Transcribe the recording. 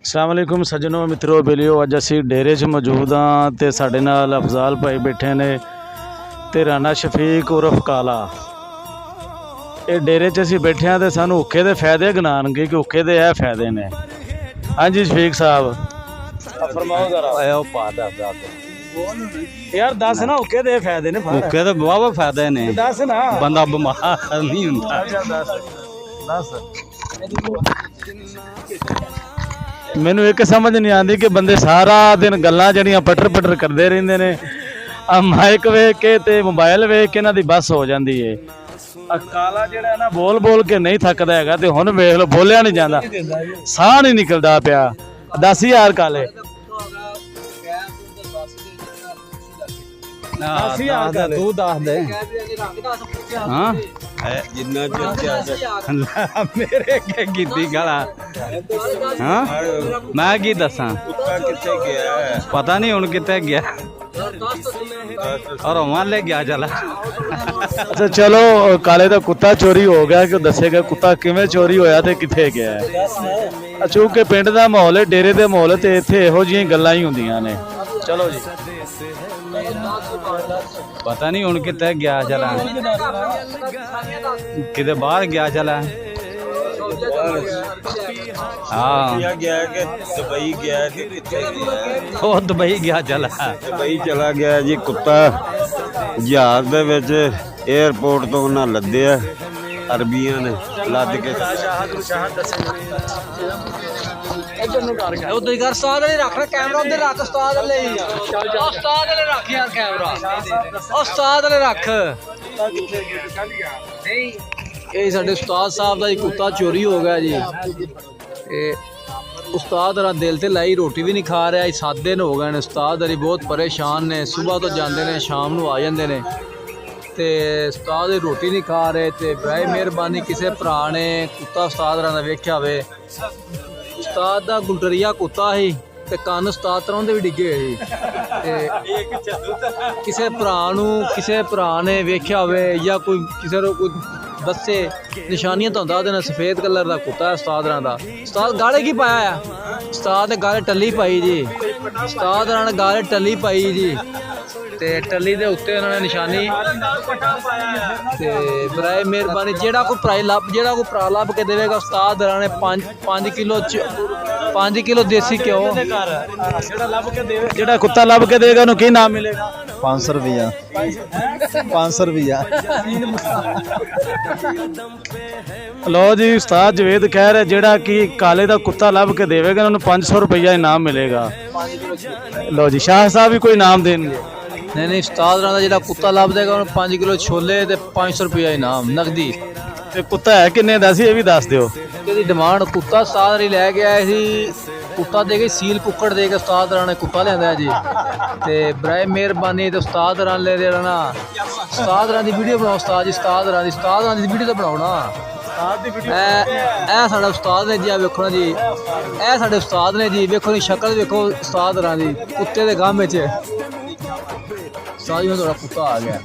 अस्सलाम वालेकुम सज्जनों मित्रों बेलियो अज असी डेरे च मौजूद हाँ तो साडे नाल अफजाल भाई बैठे ने ते राणा शफीक उर्फ काला। ये डेरे च असी बैठे हाँ तो सानू उखे दे फायदे गिनाणगे कि उखे दे यह फायदे ने। हाँ जी शफीक साहब फरमाओ जरा यार दस ना उखे दे फायदे ने। उखे तो बहुत फायदे ने, दस ना बंदा बीमार नहीं होंदा। मैनू एक समझ नहीं आती कि बंदे सारा दिन गल्लां जड़ियां पटर पटर करते रहंदे ने, माइक वेख के ते मोबाइल वेख के इन्हां दी बस हो जाती है। काला जिहड़ा ना बोल बोल के नहीं थकदा हैगा ते हुण वेख लो बोलिया नहीं जांदा, साह नहीं निकलदा पिया। 10,000 काले तू दस दे हाँ मेरे के कीती गला हाँ मैं की दसा पता नहीं हुण कित्थे गया और वहां ले गया चला। अच्छा चलो काले का कुत्ता चोरी हो गया कि दसेगा कुत्ता किवें चोरी होया ते कित्थे गया है। चूंकि पिंड दा माहौल है, डेरे दे माहौल ते इत्थे इहो जिहियां गल्लां ही हुंदियां ने। चलो जी पता नहीं हुण कित्थे गया चला, किते बाहर गया चला। हाँ गया कि दुबई गया कि कित्थे गया? वो दुबई गया चला, दुबई चला गया जी। कुत्ता जहाज दे विच एयरपोर्ट तो उन्हां लद्दिया, अरबियां ने लद के उधर कर उस्ताद ने रखना कैमरा, उधर रख उस्ताद ने, उस्ताद ने रख यार कैमरा, उस्ताद ने रख। ये साडे उस्ताद साहब का कुत्ता चोरी हो गया जी। उस्ताद रा दिल ते लाई रोटी भी नहीं खा रहा, 7 दिन हो गए ने। उस्ताद अरी बहुत परेशान ने, सुबह तो जाते ने शाम को आ जाते ने ते उस्ताद रोटी नहीं खा रहे। ते बड़ी मेहरबानी किसी भरा ने कुत्ता उस्ताद रा वेख्या होवे। उस्ताद दा गुलटरिया कुत्ता ही ते कन्न उस्ताद तरह दे भी डिगे हुए ही। किसी भरा ने वेख्या होवे या कोई किसी कोई दसे निशानियां तो देना। सफेद कलर का कुत्ता है उस्ताद दा। उस्ताद गाले की पाया है? उस्ताद ने गाले टली पाई जी। उस्ताद ने गाले टली पाई जी ते टली दे उत्ते उन्होंने निशानी ते बराए मेहरबानी जेड़ा कोई भरा लभ के देवेगा उस्ताद ने 5 किलो देसी घ्यो जेड़ा कुत्ता लभ के देगा उन्हें की नाम मिलेगा? 500 रुपया 500 रुपया। लो जी उस्ताद जवेद कह रहे जेड़ा कि काले का कुत्ता लभ के देवेगा उन्हें 500 रुपया इनाम मिलेगा। लो जी शाह साहब भी कोई इनाम देंगे? नहीं उस्ताद का जो कुत्ता लभ देगा उन्हें 5 किलो छोले ते 500 रुपया इनाम नकदी। ते कुत्ता है किन्ने दा सी ये भी दस दिओ। ਇਹਦੀ ਡਿਮਾਂਡ ਕੁੱਤਾ ਉਸਤਾਦ ਰੀ ਲੈ ਕੇ ਆਏ ਸੀ। ਕੁੱਤਾ ਦੇ ਕੇ ਸੀਲ ਕੁੱਕੜ ਦੇ ਕੇ ਉਸਤਾਦ ਰਾਂ ਨੇ ਕੁੱਤਾ ਲਿਆਂਦਾ ਜੀ। ਤੇ ਬਰਾਏ ਮਿਹਰਬਾਨੀ ਤੇ ਉਸਤਾਦ ਰਾਂ ਲੈ ਜਿਹੜਾ ਨਾ ਉਸਤਾਦ ਰਾਂ ਦੀ ਵੀਡੀਓ ਬਣਾਓ। ਉਸਤਾਦ ਜੀ ਉਸਤਾਦ ਰਾਂ ਦੀ ਵੀਡੀਓ ਤਾਂ ਬਣਾਓ ਨਾ। ਉਸਤਾਦ ਦੀ ਵੀਡੀਓ ਇਹ ਸਾਡਾ ਉਸਤਾਦ ਨੇ ਜੀ। ਆ ਵੇਖੋ ਨਾ ਜੀ, ਇਹ ਸਾਡੇ ਉਸਤਾਦ ਨੇ ਜੀ। ਵੇਖੋ ਨੀ ਸ਼ਕਲ ਵੇਖੋ ਉਸਤਾਦ ਰਾਂ ਦੀ ਕੁੱਤੇ ਦੇ ਗਾਮ ਵਿੱਚ। ਉਸਤਾਦ ਜੀ ਤੁਹਾਡਾ ਕੁੱਤਾ ਆ ਗਿਆ।